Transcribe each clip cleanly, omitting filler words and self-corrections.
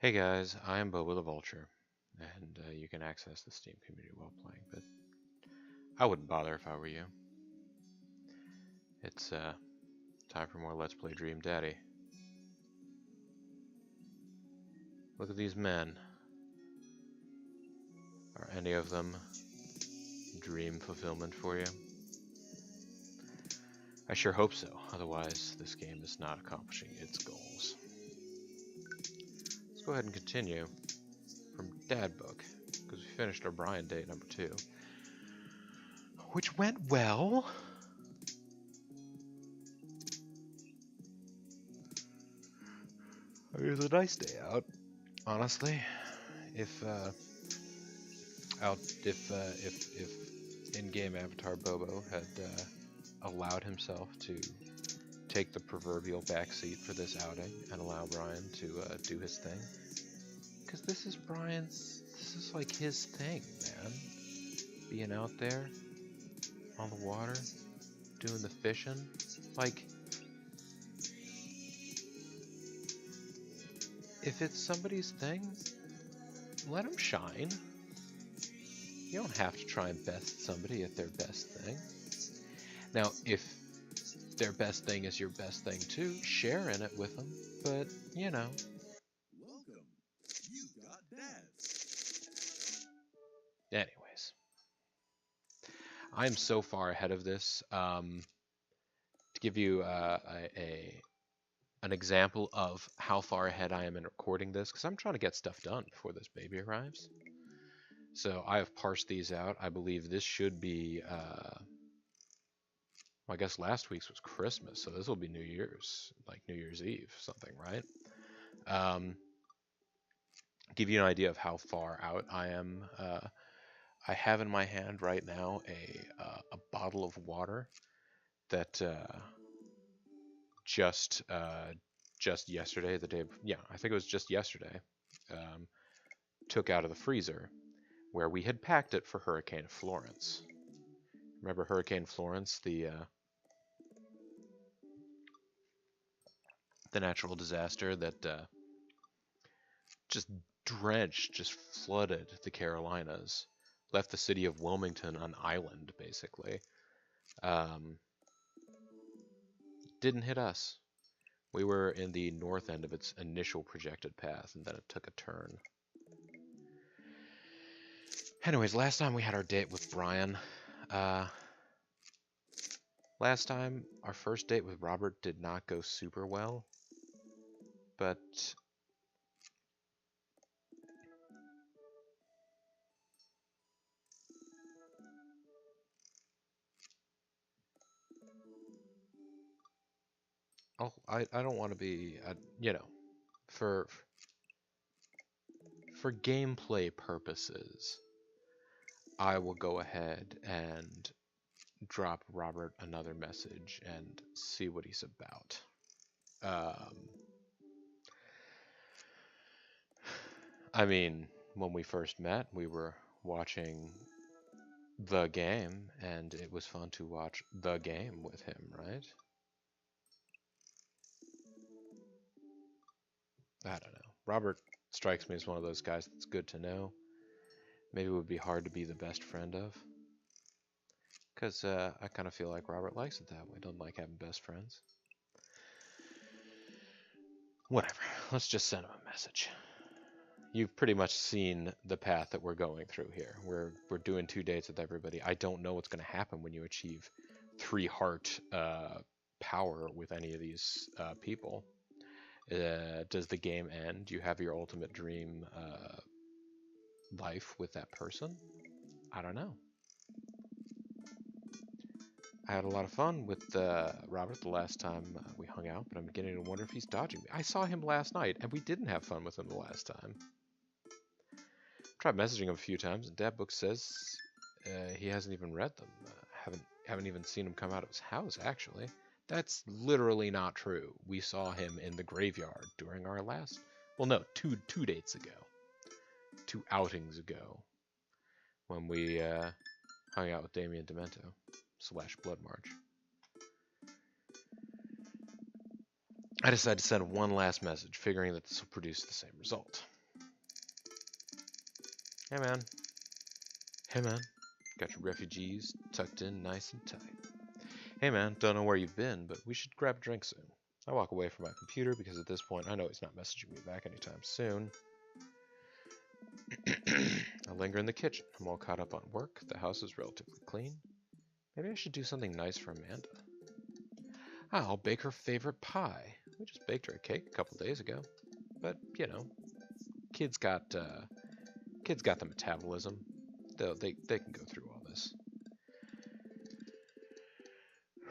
Hey guys, I am BoboTheVulture, and you can access the Steam community while playing, but I wouldn't bother if I were you. It's time for more Let's Play Dream Daddy. Look at these men. Are any of them dream fulfillment for you? I sure hope so, otherwise this game is not accomplishing its goals. Let's go ahead and continue from Dad Book, because we finished our Brian date number 2, which went well. It was a nice day out, honestly. If in-game avatar Bobo had allowed himself to take the proverbial backseat for this outing and allow Brian to do his thing, because this is like his thing, man. Being out there on the water, doing the fishing, like. If it's somebody's thing, let them shine. You don't have to try and best somebody at their best thing. Now, if their best thing is your best thing too, share in it with them, but, you know. Welcome. You got dads. Anyways. I'm so far ahead of this. To give you an example of how far ahead I am in recording this, because I'm trying to get stuff done before this baby arrives. So I have parsed these out. I believe this should be, well, I guess last week's was Christmas, so this will be New Year's, like New Year's Eve, something, right? Give you an idea of how far out I am. I have in my hand right now a bottle of water that just yesterday, I think it was just yesterday, took out of the freezer where we had packed it for Hurricane Florence. Remember Hurricane Florence, the natural disaster that just flooded the Carolinas, left the city of Wilmington an island, basically. Didn't hit us. We were in the north end of its initial projected path, and then it took a turn. Anyways, last time we had our date with Brian. Last time, our first date with Robert did not go super well, but I don't want to be, you know, for gameplay purposes, I will go ahead and drop Robert another message and see what he's about. I mean, when we first met, we were watching the game, and it was fun to watch the game with him, right? I don't know. Robert strikes me as one of those guys that's good to know. Maybe it would be hard to be the best friend of. Because I kind of feel like Robert likes it that way. Doesn't like having best friends. Whatever. Let's just send him a message. You've pretty much seen the path that we're going through here. We're doing 2 dates with everybody. I don't know what's going to happen when you achieve 3 heart power with any of these people. Does the game end? Do you have your ultimate dream life with that person? I don't know. I had a lot of fun with Robert the last time we hung out, but I'm beginning to wonder if he's dodging me. I saw him last night, and we didn't have fun with him the last time. Tried messaging him a few times, and Dad Book says he hasn't even read them. Haven't even seen him come out of his house, actually. That's literally not true. We saw him in the graveyard during our last... Well, no, two dates ago. 2 outings ago. When we hung out with Damien Demento / Blood March. I decided to send one last message, figuring that this will produce the same result. Hey, man. Hey, man. Got your refugees tucked in nice and tight. Hey, man. Don't know where you've been, but we should grab a drink soon. I walk away from my computer because at this point I know he's not messaging me back anytime soon. I linger in the kitchen. I'm all caught up on work. The house is relatively clean. Maybe I should do something nice for Amanda. I'll bake her favorite pie. We just baked her a cake a couple days ago. But, you know, kids got the metabolism. They can go through all this.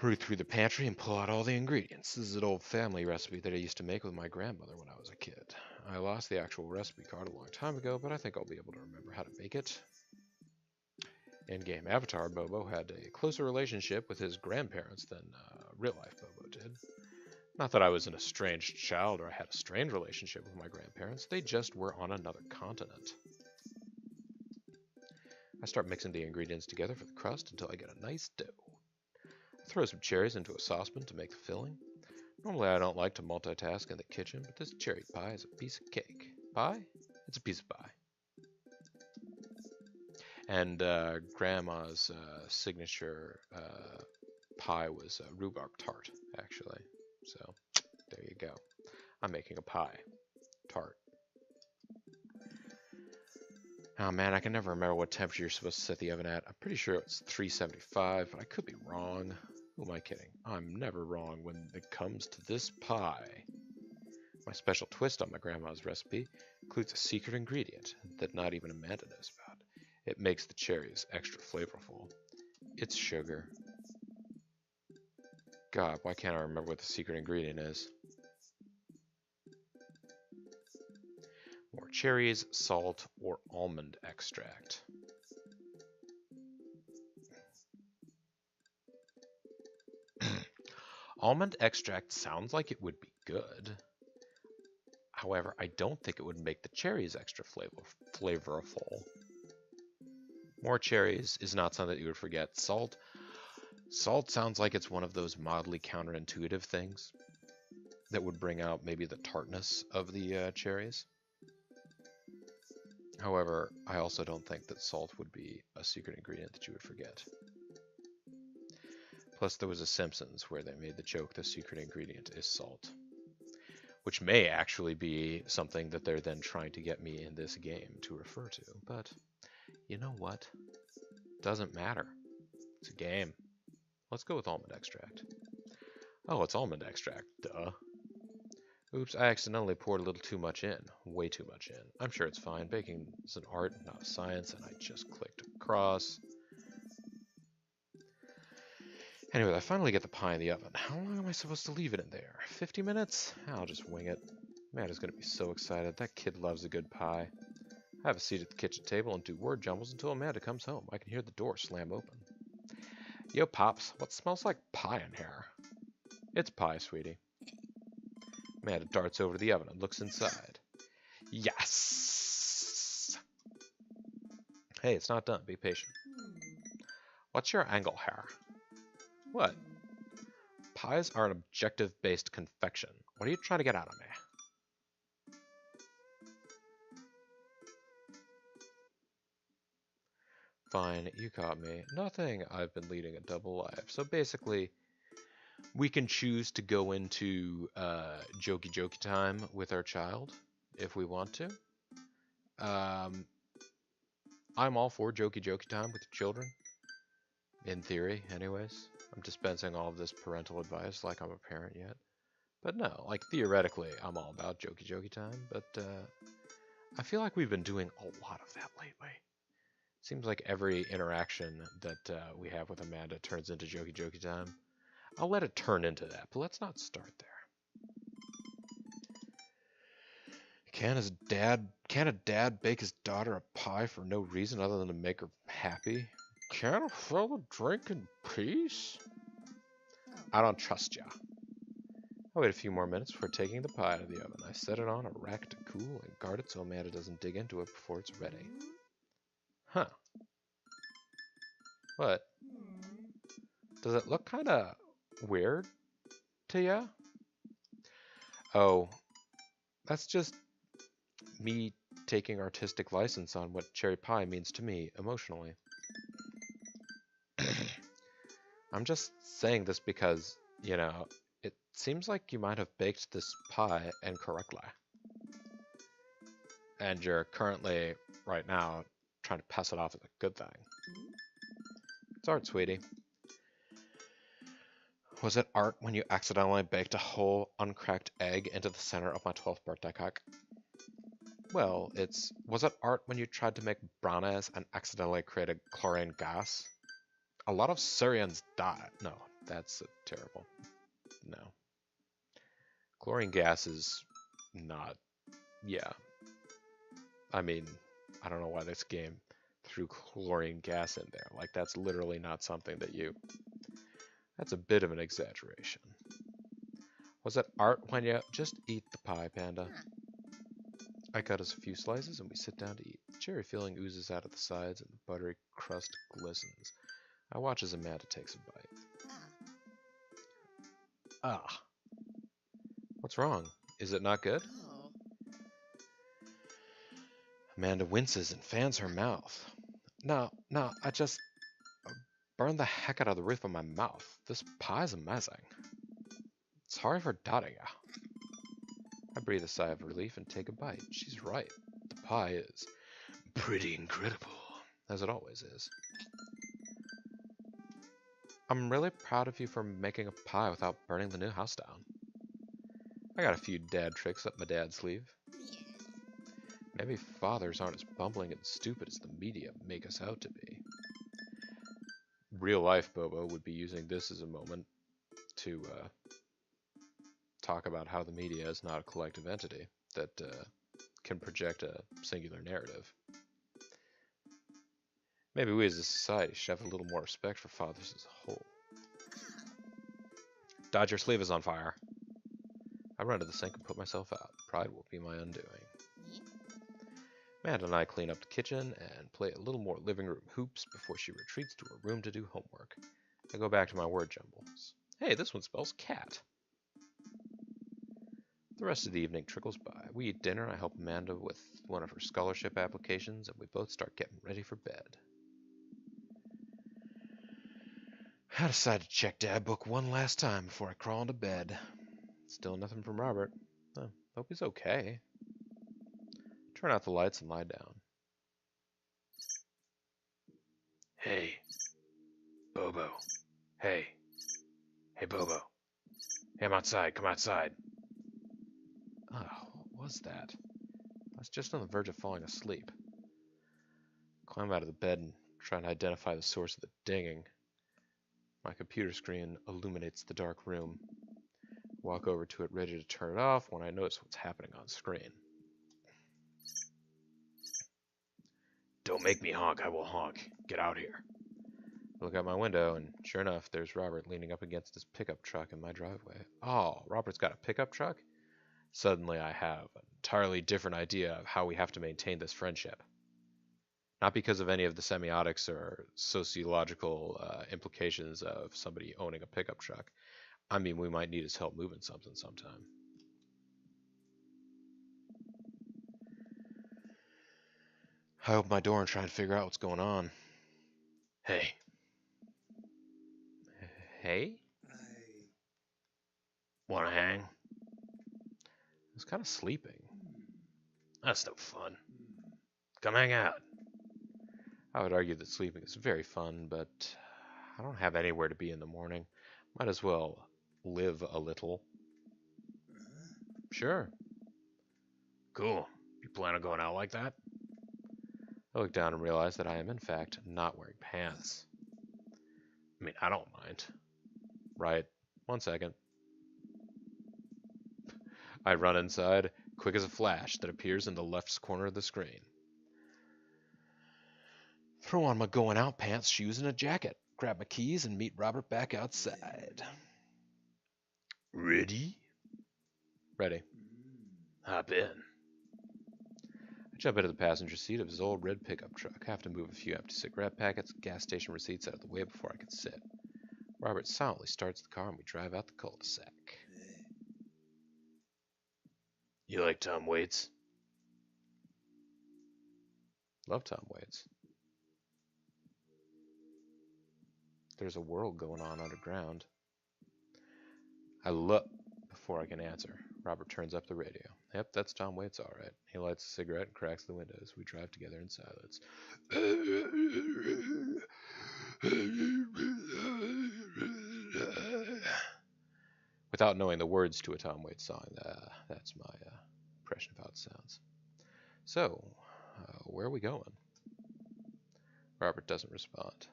Root through the pantry and pull out all the ingredients. This is an old family recipe that I used to make with my grandmother when I was a kid. I lost the actual recipe card a long time ago, but I think I'll be able to remember how to make it. In-game avatar Bobo had a closer relationship with his grandparents than real-life Bobo did. Not that I was an estranged child or I had a strained relationship with my grandparents, they just were on another continent. I start mixing the ingredients together for the crust until I get a nice dough. I throw some cherries into a saucepan to make the filling. Normally I don't like to multitask in the kitchen, but this cherry pie is a piece of cake. Pie? It's a piece of pie. And Grandma's signature pie was a rhubarb tart, actually. So, there you go. I'm making a pie. Tart. Oh man, I can never remember what temperature you're supposed to set the oven at. I'm pretty sure it's 375, but I could be wrong. Who am I kidding? I'm never wrong when it comes to this pie. My special twist on my grandma's recipe includes a secret ingredient that not even Amanda knows about. It makes the cherries extra flavorful. It's sugar. God, why can't I remember what the secret ingredient is? More cherries, salt, or almond extract. Almond extract sounds like it would be good. However, I don't think it would make the cherries extra flavorful. More cherries is not something that you would forget. Salt sounds like it's one of those mildly counterintuitive things that would bring out maybe the tartness of the cherries. However, I also don't think that salt would be a secret ingredient that you would forget. Plus, there was a Simpsons where they made the joke the secret ingredient is salt, which may actually be something that they're then trying to get me in this game to refer to. But you know what? Doesn't matter. It's a game. Let's go with almond extract. Oh, it's almond extract. Duh. Oops, I accidentally poured a little too much in. Way too much in. I'm sure it's fine. Baking is an art, not a science, and I just clicked across. Anyway, I finally get the pie in the oven. How long am I supposed to leave it in there? 50 minutes? I'll just wing it. Amanda's gonna be so excited. That kid loves a good pie. I have a seat at the kitchen table and do word jumbles until Amanda comes home. I can hear the door slam open. Yo, Pops, what smells like pie in here? It's pie, sweetie. Amanda darts over to the oven and looks inside. Yes! Hey, it's not done. Be patient. What's your angle here? What? Pies are an objective-based confection. What are you trying to get out of me? Fine, you caught me. Nothing. I've been leading a double life. So basically, we can choose to go into jokey time with our child if we want to. I'm all for jokey time with children. In theory, anyways. I'm dispensing all of this parental advice like I'm a parent yet. But no, like theoretically, I'm all about jokey time. But I feel like we've been doing a lot of that lately. Seems like every interaction that we have with Amanda turns into jokey time. I'll let it turn into that, but let's not start there. Can a dad bake his daughter a pie for no reason other than to make her happy? Can a fella drink in peace? I don't trust ya. I wait a few more minutes before taking the pie out of the oven. I set it on a rack to cool and guard it so Amanda doesn't dig into it before it's ready. Huh. What? Does it look kind of weird to ya? Oh, that's just me taking artistic license on what cherry pie means to me emotionally. I'm just saying this because, you know, it seems like you might have baked this pie incorrectly. And you're currently, right now, trying to pass it off as a good thing. It's art, sweetie. Was it art when you accidentally baked a whole uncracked egg into the center of my 12th birthday cake? Well, was it art when you tried to make brownies and accidentally created chlorine gas? A lot of Syrians died. No, that's terrible. No. Chlorine gas is not, yeah. I mean, I don't know why this game threw chlorine gas in there. Like, that's literally not something that that's a bit of an exaggeration. Was it art when you just eat the pie, Panda? I cut us a few slices and we sit down to eat. The cherry filling oozes out of the sides and the buttery crust glistens. I watch as Amanda takes a bite. Ah. What's wrong? Is it not good? Amanda winces and fans her mouth. No, I just burned the heck out of the roof of my mouth. This pie's amazing. Sorry for doubting you. I breathe a sigh of relief and take a bite. She's right. The pie is pretty incredible, as it always is. I'm really proud of you for making a pie without burning the new house down. I got a few dad tricks up my dad's sleeve. Maybe fathers aren't as bumbling and stupid as the media make us out to be. Real life Bobo would be using this as a moment to talk about how the media is not a collective entity that can project a singular narrative. Maybe we as a society should have a little more respect for fathers as a whole. Dodge, your sleeve is on fire. I run to the sink and put myself out. Pride will be my undoing. Amanda and I clean up the kitchen and play a little more living room hoops before she retreats to her room to do homework. I go back to my word jumbles. Hey, this one spells cat. The rest of the evening trickles by. We eat dinner, I help Amanda with one of her scholarship applications, and we both start getting ready for bed. I decide to check Dad Book one last time before I crawl into bed. Still nothing from Robert. Oh, hope he's okay. Turn out the lights and lie down. Hey, Bobo. Hey. Hey, Bobo. Hey, I'm outside. Come outside. Oh, what was that? I was just on the verge of falling asleep. Climb out of the bed and try and identify the source of the dinging. My computer screen illuminates the dark room. Walk over to it ready to turn it off when I notice what's happening on screen. Don't make me honk, I will honk. Get out here. I look out my window, and sure enough, there's Robert leaning up against his pickup truck in my driveway. Oh, Robert's got a pickup truck? Suddenly I have an entirely different idea of how we have to maintain this friendship. Not because of any of the semiotics or sociological implications of somebody owning a pickup truck. I mean, we might need his help moving something sometime. I open my door and try and figure out what's going on. Hey. Hey? Wanna hang? I was kind of sleeping. That's no fun. Come hang out. I would argue that sleeping is very fun, but I don't have anywhere to be in the morning. Might as well live a little. Sure. Cool. You plan on going out like that? I look down and realize that I am in fact not wearing pants. I mean, I don't mind. Right. 1 second. I run inside, quick as a flash that appears in the left corner of the screen. Throw on my going out pants, shoes, and a jacket. Grab my keys and meet Robert back outside. Ready? Ready. Hop in. I jump into the passenger seat of his old red pickup truck. I have to move a few empty cigarette packets and gas station receipts out of the way before I can sit. Robert silently starts the car and we drive out the cul-de-sac. You like Tom Waits? Love Tom Waits. There's a world going on underground. I look before I can answer. Robert turns up the radio. Yep, that's Tom Waits, all right. He lights a cigarette and cracks the windows. We drive together in silence. Without knowing the words to a Tom Waits song, that's my impression of how it sounds. So, where are we going? Robert doesn't respond.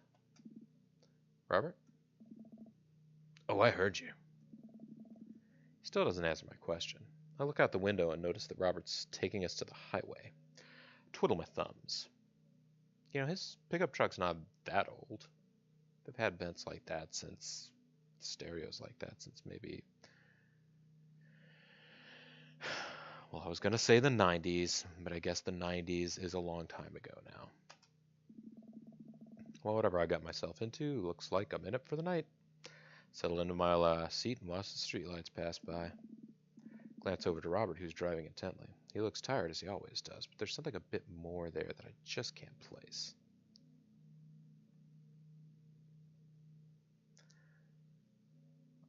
Robert? Oh, I heard you. He still doesn't answer my question. I look out the window and notice that Robert's taking us to the highway. Twiddle my thumbs. You know, his pickup truck's not that old. They've had vents like that since, stereos like that since maybe, well, I was going to say the 90s, but I guess the 90s is a long time ago now. Well, whatever I got myself into, looks like I'm in it for the night. Settle into my seat and watch the streetlights pass by. Glance over to Robert, who's driving intently. He looks tired, as he always does, but there's something a bit more there that I just can't place.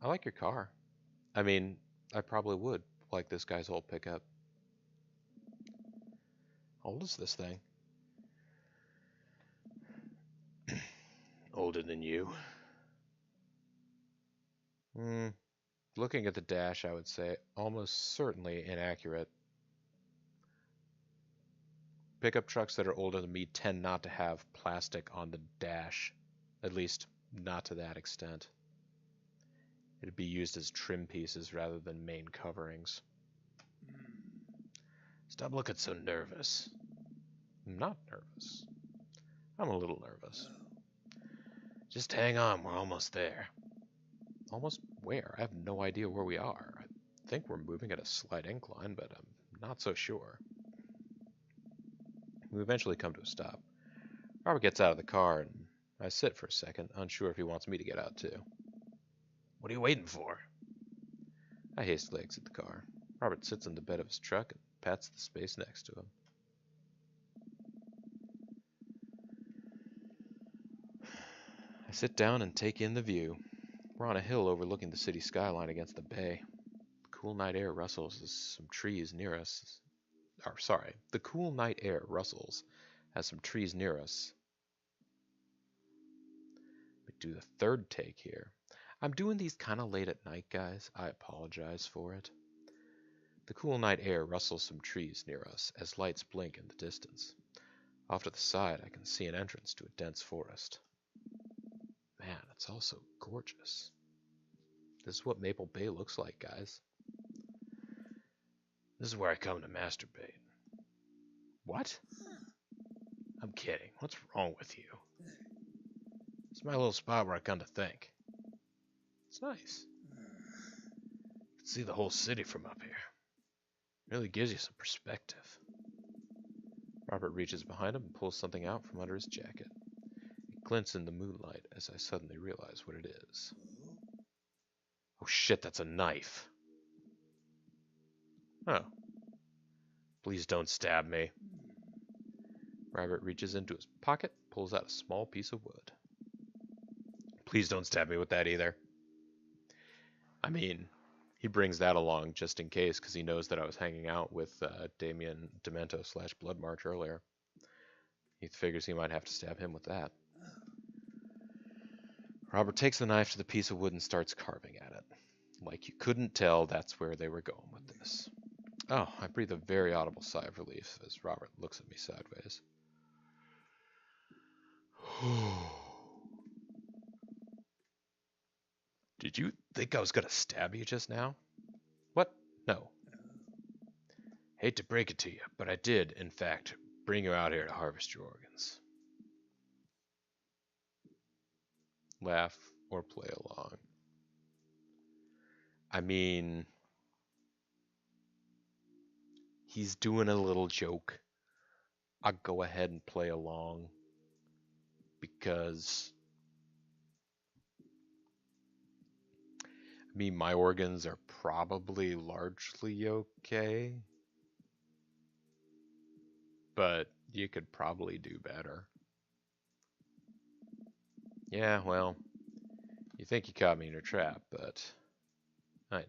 I like your car. I mean, I probably would like this guy's old pickup. How old is this thing? Older than you. Looking at the dash, I would say almost certainly inaccurate. Pickup trucks that are older than me tend not to have plastic on the dash, at least not to that extent. It'd be used as trim pieces rather than main coverings. Stop looking so nervous. I'm not nervous. I'm a little nervous. Just hang on, we're almost there. Almost where? I have no idea where we are. I think we're moving at a slight incline, but I'm not so sure. We eventually come to a stop. Robert gets out of the car, and I sit for a second, unsure if he wants me to get out too. What are you waiting for? I hastily exit the car. Robert sits in the bed of his truck and pats the space next to him. I sit down and take in the view. We're on a hill overlooking the city skyline against the bay. The cool night air rustles as some trees near us. The cool night air rustles as some trees near us. We do the third take here. I'm doing these kind of late at night, guys. I apologize for it. The cool night air rustles some trees near us as lights blink in the distance. Off to the side, I can see an entrance to a dense forest. Man, it's all so gorgeous. This is what Maple Bay looks like, guys. This is where I come to masturbate. What? I'm kidding. What's wrong with you? It's my little spot where I come to think. It's nice. You can see the whole city from up here. Really gives you some perspective. Robert reaches behind him and pulls something out from under his jacket. It glints in the moonlight as I suddenly realize what it is. Oh shit, that's a knife. Oh. Please don't stab me. Robert reaches into his pocket, pulls out a small piece of wood. Please don't stab me with that either. I mean, he brings that along just in case because he knows that I was hanging out with Damien Demento / Blood March earlier. He figures he might have to stab him with that. Robert takes the knife to the piece of wood and starts carving at it. Like you couldn't tell that's where they were going with this. Oh, I breathe a very audible sigh of relief as Robert looks at me sideways. Did you think I was going to stab you just now? What? No. Hate to break it to you, but I did, in fact, bring you out here to harvest your organs. Laugh or play along. I mean, he's doing a little joke. I'll go ahead and play along because I mean, my organs are probably largely okay, but You could probably do better. Yeah, well, you think you caught me in your trap, but I knew.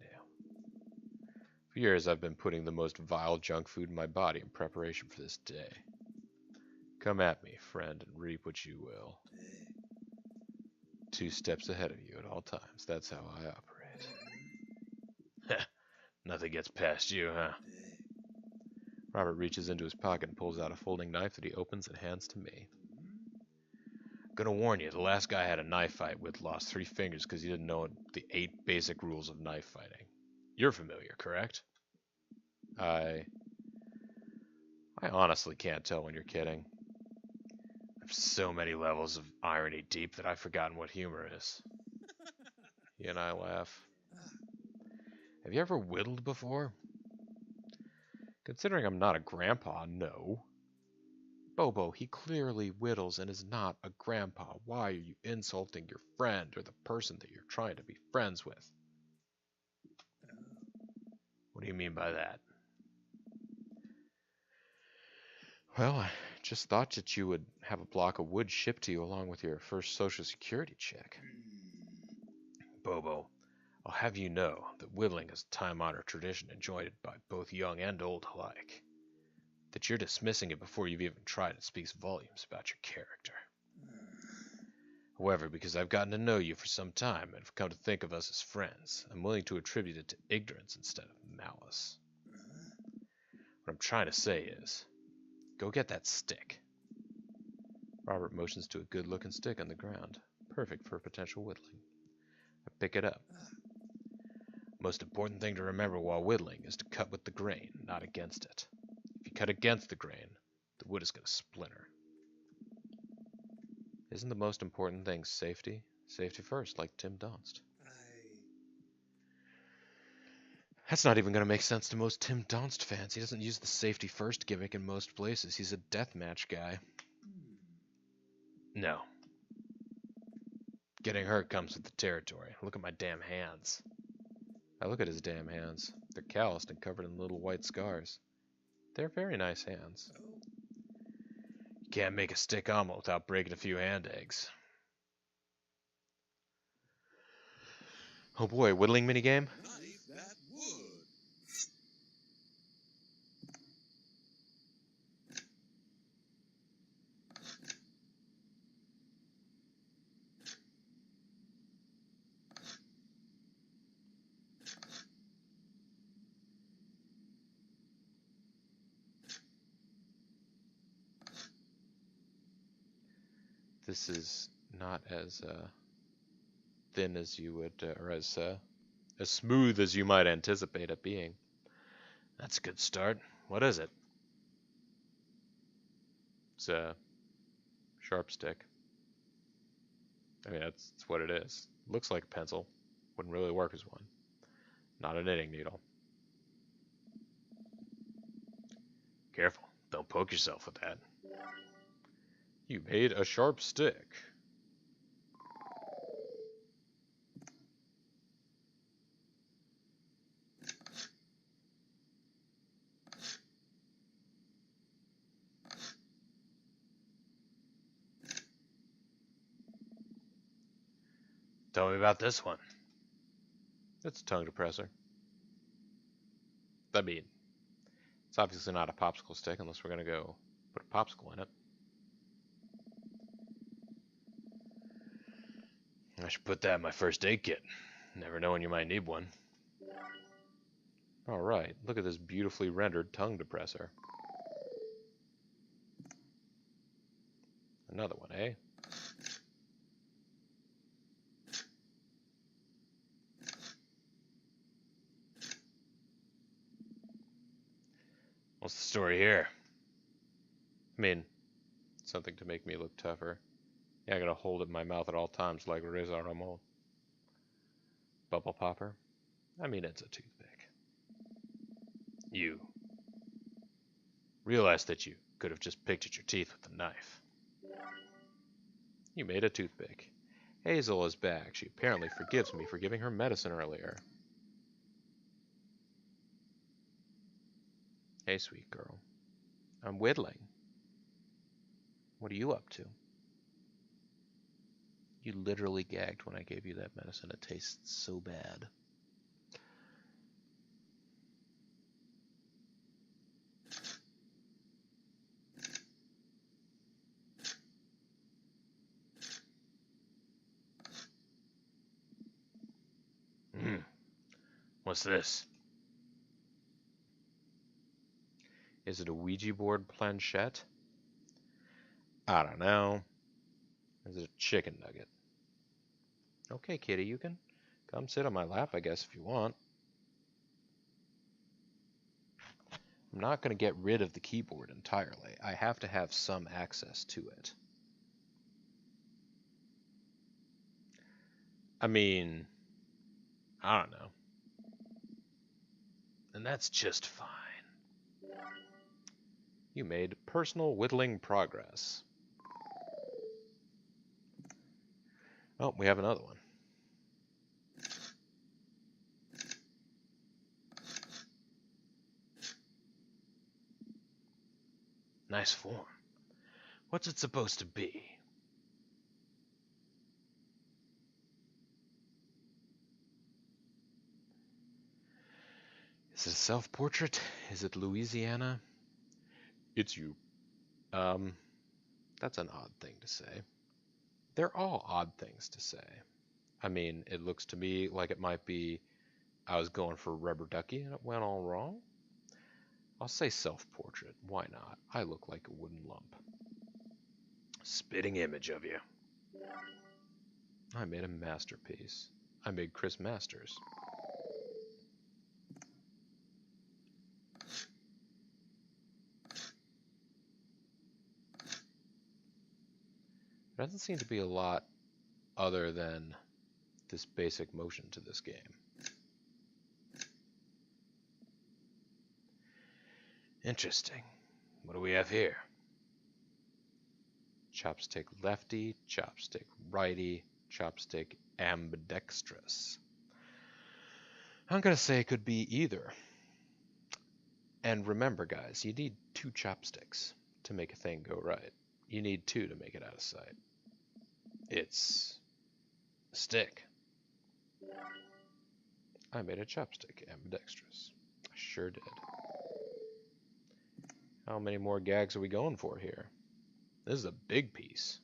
For years I've been putting the most vile junk food in my body in preparation for this day. Come at me, friend, and reap what you will. 2 steps ahead of you at all times. That's how I operate. Nothing gets past you, huh? Robert reaches into his pocket and pulls out a folding knife that he opens and hands to me. Gonna warn you, the last guy I had a knife fight with lost 3 fingers because he didn't know the 8 basic rules of knife fighting. You're familiar, correct? I honestly can't tell when you're kidding. There's so many levels of irony deep that I've forgotten what humor is. He and I laugh. Have you ever whittled before? Considering I'm not a grandpa, no. Bobo, he clearly whittles and is not a grandpa. Why are you insulting your friend or the person that you're trying to be friends with? What do you mean by that? Well, I just thought that you would have a block of wood shipped to you along with your first Social Security check. Bobo, I'll have you know that whittling is a time-honored tradition enjoyed by both young and old alike. That you're dismissing it before you've even tried it speaks volumes about your character. However, because I've gotten to know you for some time and have come to think of us as friends, I'm willing to attribute it to ignorance instead of malice. What I'm trying to say is, go get that stick. Robert motions to a good-looking stick on the ground, perfect for potential whittling. I pick it up. Most important thing to remember while whittling is to cut with the grain, not against it. If you cut against the grain, the wood is going to splinter. Isn't the most important thing safety? Safety first, like Tim Donst. That's not even going to make sense to most Tim Donst fans. He doesn't use the safety first gimmick in most places. He's a deathmatch guy. No. Getting hurt comes with the territory. Look at my damn hands. I look at his damn hands. They're calloused and covered in little white scars. They're very nice hands. You can't make a stick omelet without breaking a few hand eggs. Oh boy, whittling minigame? Knife that wood. This is not as thin as you would, or as smooth as you might anticipate it being. That's a good start. What is it? It's a sharp stick. I mean, that's what it is. Looks like a pencil. Wouldn't really work as one. Not a knitting needle. Careful. Don't poke yourself with that. You made a sharp stick. Tell me about this one. It's a tongue depressor. I mean, it's obviously not a popsicle stick unless we're going to go put a popsicle in it. I should put that in my first aid kit. Never know when you might need one. Alright, look at this beautifully rendered tongue depressor. Another one, eh? What's the story here? I mean, something to make me look tougher. Yeah, I gotta hold it in my mouth at all times like Reza Ramon. Bubble popper? I mean, it's a toothpick. You realize that you could have just picked at your teeth with a knife. You made a toothpick. Hazel is back. She apparently forgives me for giving her medicine earlier. Hey, sweet girl. I'm whittling. What are you up to? You literally gagged when I gave you that medicine. It tastes so bad. What's this? Is it a Ouija board planchette? I don't know. Is it a chicken nugget? Okay, kitty, you can come sit on my lap, I guess, if you want. I'm not going to get rid of the keyboard entirely. I have to have some access to it. I mean, I don't know. And that's just fine. You made personal whittling progress. Oh, we have another one. Nice form. What's it supposed to be? Is it a self-portrait? Is it Louisiana? It's you. That's an odd thing to say. They're all odd things to say. I mean, it looks to me like it might be I was going for rubber ducky and it went all wrong. I'll say self-portrait. Why not? I look like a wooden lump. Spitting image of you. I made a masterpiece. I made Chris Masters. There doesn't seem to be a lot other than this basic motion to this game. Interesting. What do we have here? Chopstick lefty, chopstick righty, chopstick ambidextrous. I'm going to say it could be either. And remember, guys, you need 2 chopsticks to make a thing go right. You need 2 to make it out of sight. It's a stick. I made a chopstick ambidextrous. I sure did. How many more gags are we going for here? This is a big piece.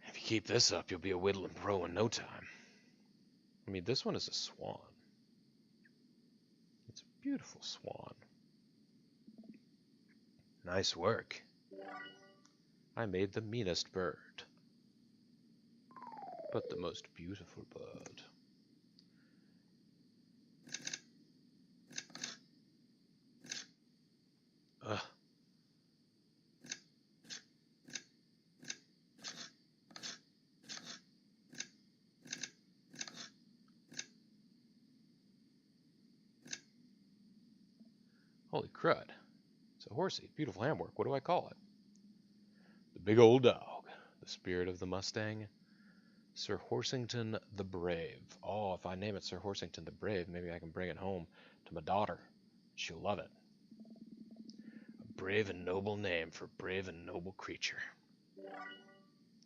If you keep this up, you'll be a whittling pro in no time. I mean, this one is a swan. It's a beautiful swan. Nice work. I made the meanest bird, but the most beautiful bird. Ugh. Holy crud. It's a horsey. Beautiful handwork. What do I call it? The big old dog. The spirit of the Mustang. Sir Horsington the Brave. Oh, if I name it Sir Horsington the Brave, maybe I can bring it home to my daughter. She'll love it. A brave and noble name for a brave and noble creature.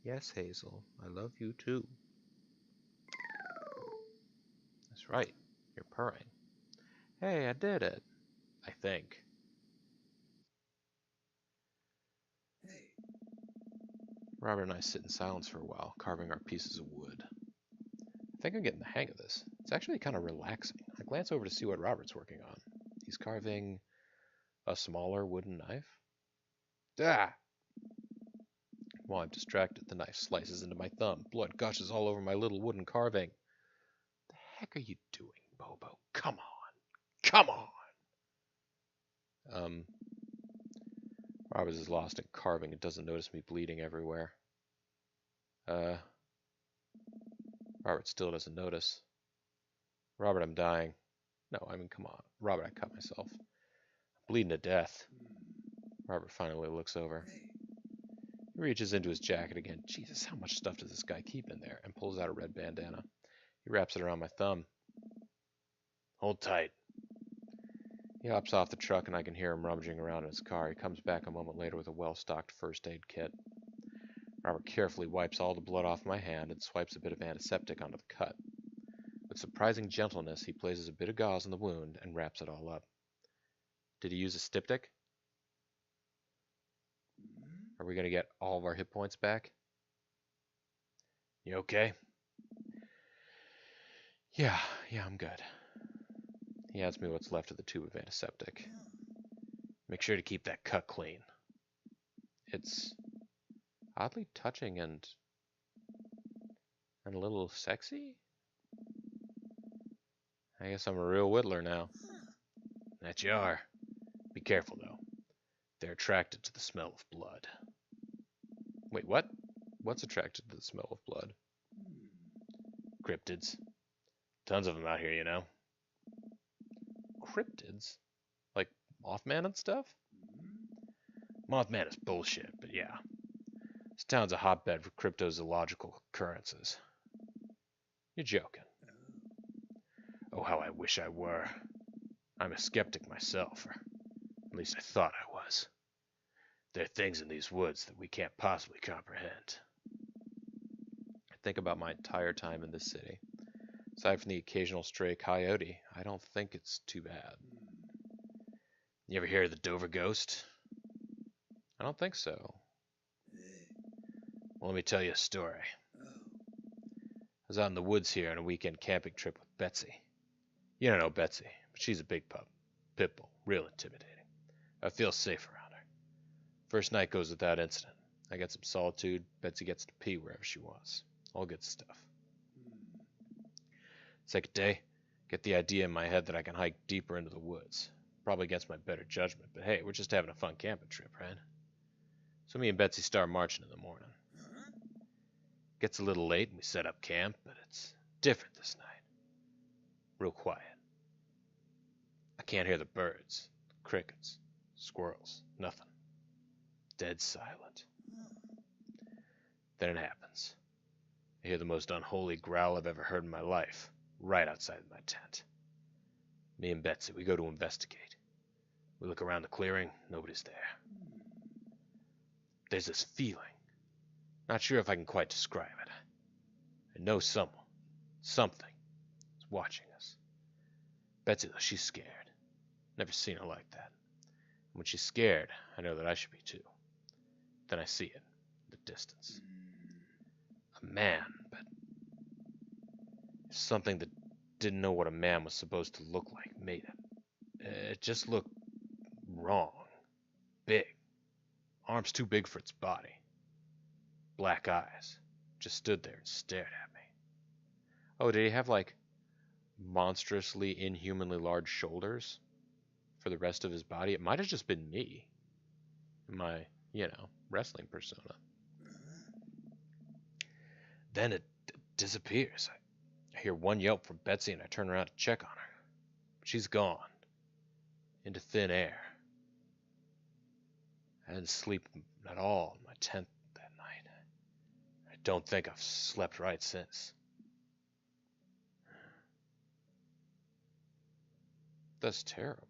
Yes, Hazel. I love you too. That's right. You're purring. Hey, I did it. I think. Hey, Robert and I sit in silence for a while, carving our pieces of wood. I think I'm getting the hang of this. It's actually kind of relaxing. I glance over to see what Robert's working on. He's carving a smaller wooden knife. Ah! While I'm distracted, the knife slices into my thumb. Blood gushes all over my little wooden carving. What the heck are you doing, Bobo? Come on! Come on! Robert is lost in carving and doesn't notice me bleeding everywhere. Robert still doesn't notice. Robert, I'm dying. No, I mean, come on. Robert, I cut myself. I'm bleeding to death. Robert finally looks over. Hey. He reaches into his jacket again. Jesus, how much stuff does this guy keep in there? And pulls out a red bandana. He wraps it around my thumb. Hold tight. He hops off the truck and I can hear him rummaging around in his car. He comes back a moment later with a well-stocked first aid kit. Robert carefully wipes all the blood off my hand and swipes a bit of antiseptic onto the cut. With surprising gentleness, he places a bit of gauze on the wound and wraps it all up. Did he use a styptic? Are we going to get all of our hit points back? You okay? Yeah, I'm good. He hands me what's left of the tube of antiseptic. Make sure to keep that cut clean. It's oddly touching and a little sexy? I guess I'm a real whittler now. That you are. Be careful, though. They're attracted to the smell of blood. Wait, what? What's attracted to the smell of blood? Cryptids. Tons of them out here, you know. Cryptids? Like Mothman and stuff? Mothman is bullshit, but yeah. This town's a hotbed for cryptozoological occurrences. You're joking. Oh, how I wish I were. I'm a skeptic myself, or at least I thought I was. There are things in these woods that we can't possibly comprehend. I think about my entire time in this city. Aside from the occasional stray coyote, I don't think it's too bad. You ever hear of the Dover Ghost? I don't think so. Well, let me tell you a story. I was out in the woods here on a weekend camping trip with Betsy. You don't know Betsy, but she's a big pup. Pitbull, real intimidating. I feel safe around her. First night goes without incident. I get some solitude, Betsy gets to pee wherever she wants. All good stuff. Second day, get the idea in my head that I can hike deeper into the woods. Probably against my better judgment, but hey, we're just having a fun camping trip, right? So me and Betsy start marching in the morning. Gets a little late and we set up camp, but it's different this night. Real quiet. I can't hear the birds, crickets, squirrels, nothing. Dead silent. Then it happens. I hear the most unholy growl I've ever heard in my life, right outside my tent. Me and Betsy, we go to investigate. We look around the clearing, nobody's there. There's this feeling. Not sure if I can quite describe it. I know someone, something, is watching us. Betsy, though, she's scared. Never seen her like that. And when she's scared, I know that I should be too. Then I see it, in the distance. A man, but something that didn't know what a man was supposed to look like made it. It just looked wrong. Big. Arms too big for its body. Black eyes. Just stood there and stared at me. Oh, did he have like monstrously, inhumanly large shoulders for the rest of his body? It might have just been me. My, wrestling persona. Then it disappears. I hear one yelp from Betsy and I turn around to check on her. But she's gone. Into thin air. I didn't sleep at all in my tent that night. I don't think I've slept right since. That's terrible.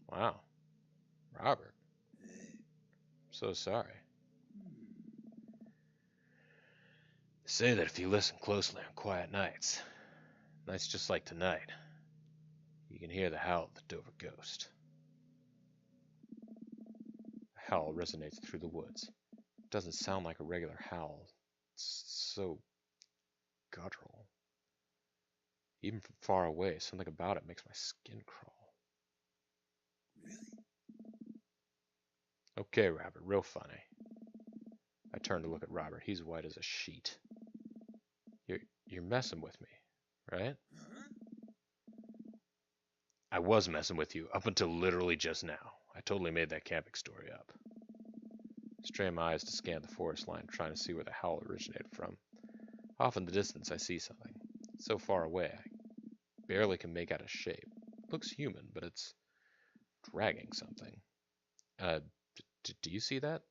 Wow. Robert. I'm so sorry. They say that if you listen closely on quiet nights just like tonight, you can hear the howl of the Dover Ghost. The howl resonates through the woods. It doesn't sound like a regular howl. It's so guttural. Even from far away, something about it makes my skin crawl. Really? Okay, Robert, real funny. I turn to look at Robert. He's white as a sheet. You're messing with me, right? I was messing with you up until literally just now. I totally made that camping story up. I strain my eyes to scan the forest line, trying to see where the howl originated from. Off in the distance, I see something. So far away, I barely can make out a shape. It looks human, but it's dragging something. Do you see that?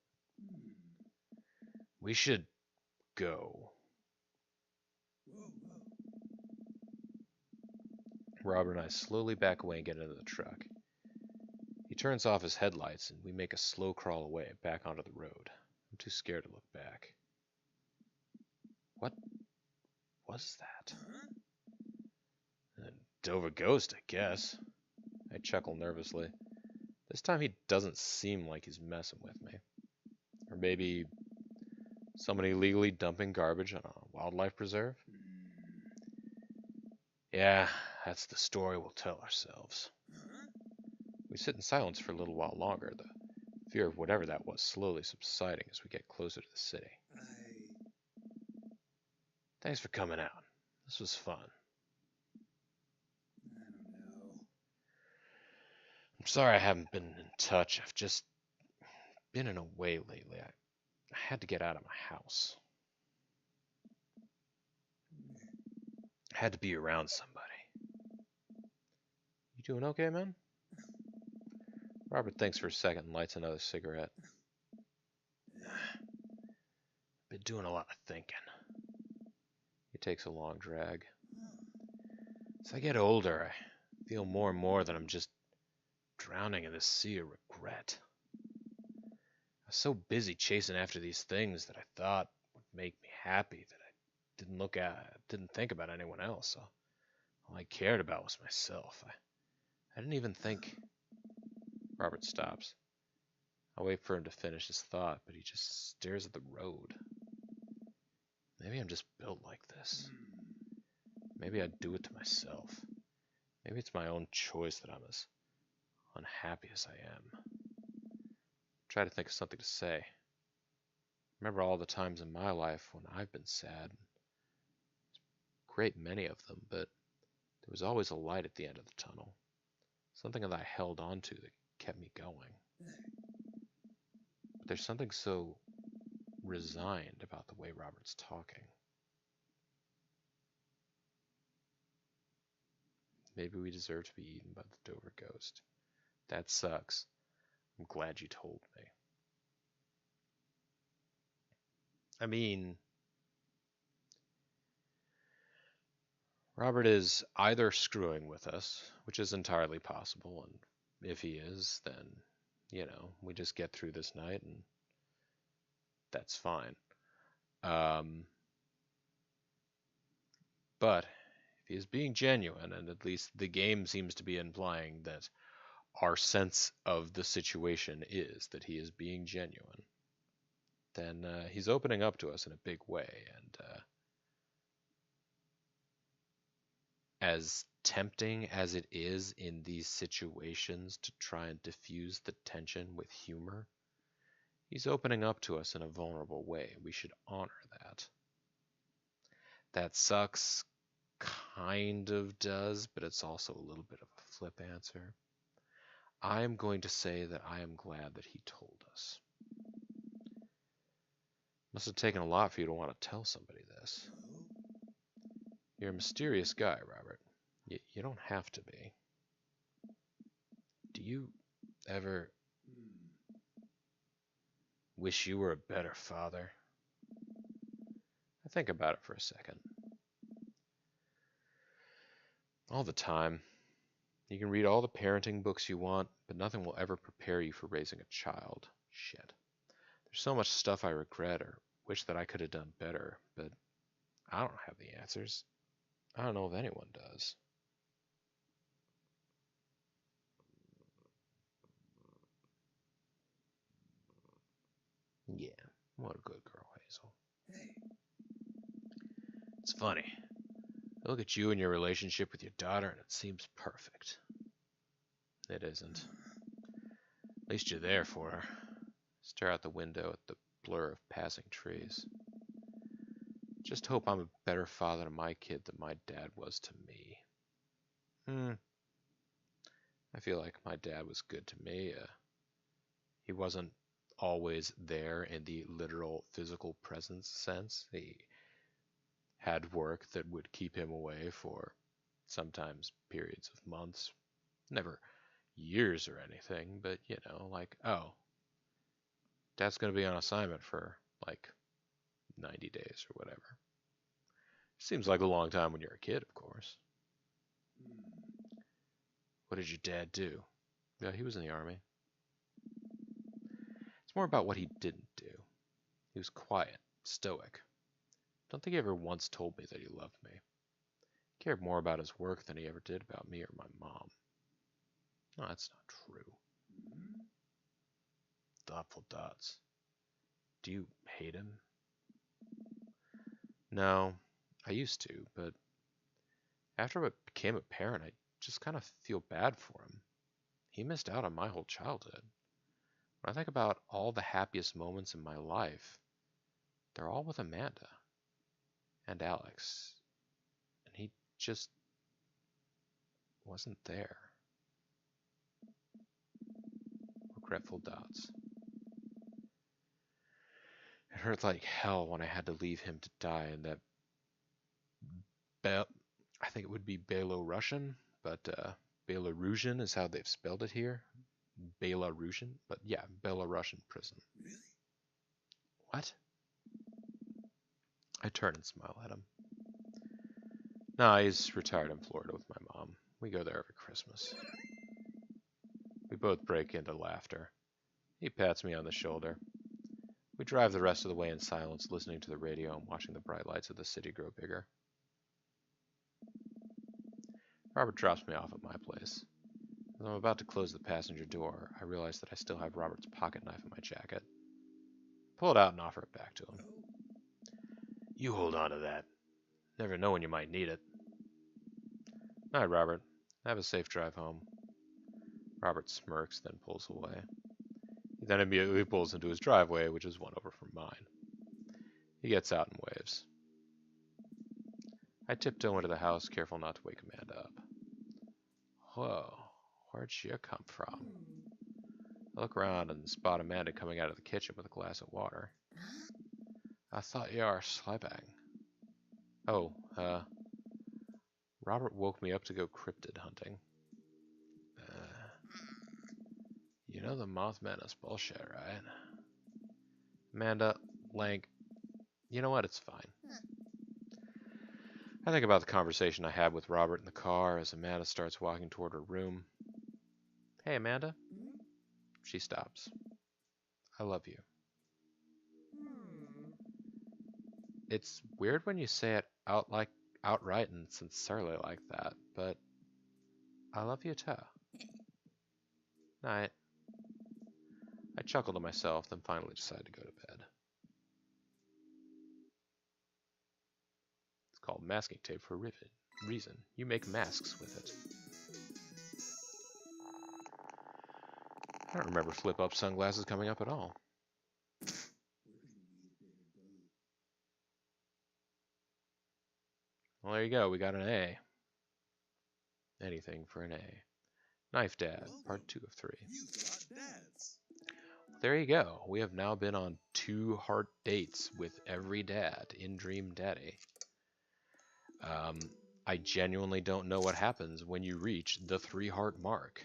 We should go. Whoa, whoa. Robert and I slowly back away and get into the truck. He turns off his headlights and we make a slow crawl away back onto the road. I'm too scared to look back. What was that? Huh? A Dover ghost, I guess. I chuckle nervously. This time he doesn't seem like he's messing with me. Or maybe somebody illegally dumping garbage on a wildlife preserve? Yeah, that's the story we'll tell ourselves. Huh? We sit in silence for a little while longer, the fear of whatever that was slowly subsiding as we get closer to the city. Thanks for coming out. This was fun. I don't know. I'm sorry I haven't been in touch. I've just been in a way lately. I had to get out of my house. I had to be around somebody. You doing okay, man? Robert thinks for a second and lights another cigarette. Been doing a lot of thinking. He takes a long drag. As I get older, I feel more and more that I'm just drowning in this sea of regret. I was so busy chasing after these things that I thought would make me happy that I didn't think about anyone else. So all I cared about was myself. I didn't even think. Robert stops. I wait for him to finish his thought, but he just stares at the road. Maybe I'm just built like this. Maybe I do it to myself. Maybe it's my own choice that I'm as unhappy as I am. Try to think of something to say. Remember all the times in my life when I've been sad. Great many of them, but there was always a light at the end of the tunnel. Something that I held on to that kept me going. But there's something so resigned about the way Robert's talking. Maybe we deserve to be eaten by the Dover ghost. That sucks. I'm glad you told me. I mean, Robert is either screwing with us, which is entirely possible, and if he is, then, we just get through this night and that's fine. But if he is being genuine, and at least the game seems to be implying that our sense of the situation is that he is being genuine, then he's opening up to us in a big way, and as tempting as it is in these situations to try and diffuse the tension with humor, he's opening up to us in a vulnerable way. We should honor that. That sucks, kind of does, but it's also a little bit of a flip answer. I am going to say that I am glad that he told us. Must have taken a lot for you to want to tell somebody this. You're a mysterious guy, Robert. You don't have to be. Do you ever wish you were a better father? I think about it for a second. All the time. You can read all the parenting books you want, but nothing will ever prepare you for raising a child. Shit. There's so much stuff I regret or wish that I could have done better, but I don't have the answers. I don't know if anyone does. Yeah, what a good girl, Hazel. Hey. It's funny. I look at you and your relationship with your daughter and it seems perfect. It isn't. At least you're there for her. Stare out the window at the blur of passing trees. Just hope I'm a better father to my kid than my dad was to me. I feel like my dad was good to me. He wasn't always there in the literal physical presence sense. He had work that would keep him away for sometimes periods of months. Never years or anything, but you know, like, oh, Dad's gonna be on assignment for like 90 days or whatever. Seems like a long time when you're a kid, of course. What did your dad do? Yeah, he was in the army. It's more about what he didn't do. He was quiet, stoic. Don't think he ever once told me that he loved me. He cared more about his work than he ever did about me or my mom. No, that's not true. Thoughtful dots. Do you hate him? No, I used to, but after it became apparent, I just kind of feel bad for him. He missed out on my whole childhood. When I think about all the happiest moments in my life, they're all with Amanda and Alex, and he just wasn't there. Regretful dots. It hurt like hell when I had to leave him to die in that I think it would be Belarusian, but Belarusian is how they've spelled it here. Belarusian, but yeah, Belarusian prison. Really? What? I turn and smile at him. Nah, he's retired in Florida with my mom. We go there every Christmas. We both break into laughter. He pats me on the shoulder. We drive the rest of the way in silence, listening to the radio and watching the bright lights of the city grow bigger. Robert drops me off at my place. As I'm about to close the passenger door, I realize that I still have Robert's pocket knife in my jacket. Pull it out and offer it back to him. You hold on to that. Never know when you might need it. All right, Robert. Have a safe drive home. Robert smirks, then pulls away. He then immediately pulls into his driveway, which is one over from mine. He gets out and waves. I tiptoe into the house, careful not to wake Amanda up. Whoa, where'd she come from? I look around and spot Amanda coming out of the kitchen with a glass of water. I thought you were sleeping. Oh, Robert woke me up to go cryptid hunting. You know the Mothman is bullshit, right? Amanda, Lank, you know what? It's fine. I think about the conversation I had with Robert in the car as Amanda starts walking toward her room. Hey, Amanda. She stops. I love you. It's weird when you say it outright and sincerely like that, but I love you too. Night. I chuckle to myself, then finally decide to go to bed. It's called masking tape for a reason. You make masks with it. I don't remember flip-up sunglasses coming up at all. Well, there you go. We got an A. Anything for an A. Knife Dad, part 2 of 3. There you go. We have now been on 2 heart dates with every dad in Dream Daddy. I genuinely don't know what happens when you reach the 3 heart mark.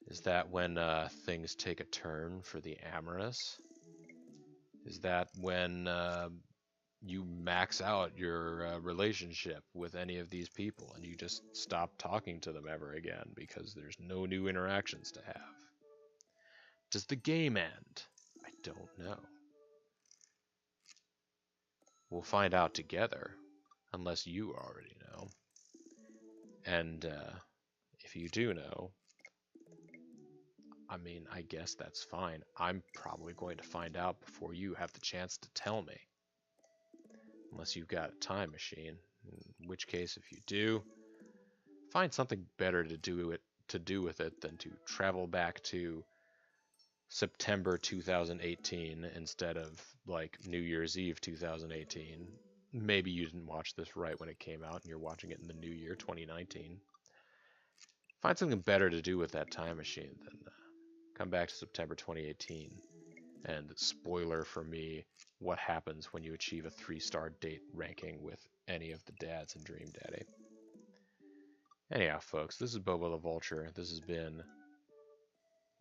Is that when things take a turn for the amorous? Is that when you max out your relationship with any of these people and you just stop talking to them ever again because there's no new interactions to have? Does the game end? I don't know. We'll find out together, unless you already know. And if you do know, I mean, I guess that's fine. I'm probably going to find out before you have the chance to tell me. Unless you've got a time machine, in which case, if you do, find something better to do with it than to travel back to September 2018 instead of like New Year's Eve 2018. Maybe you didn't watch this right when it came out and you're watching it in the new year 2019. Find something better to do with that time machine than come back to September 2018 and spoiler for me what happens when you achieve a 3-star date ranking with any of the dads in Dream Daddy. Anyhow, folks, this is Bobo the Vulture. This has been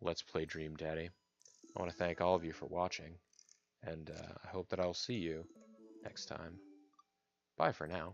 Let's Play Dream Daddy. I want to thank all of you for watching, and I hope that I'll see you next time. Bye for now.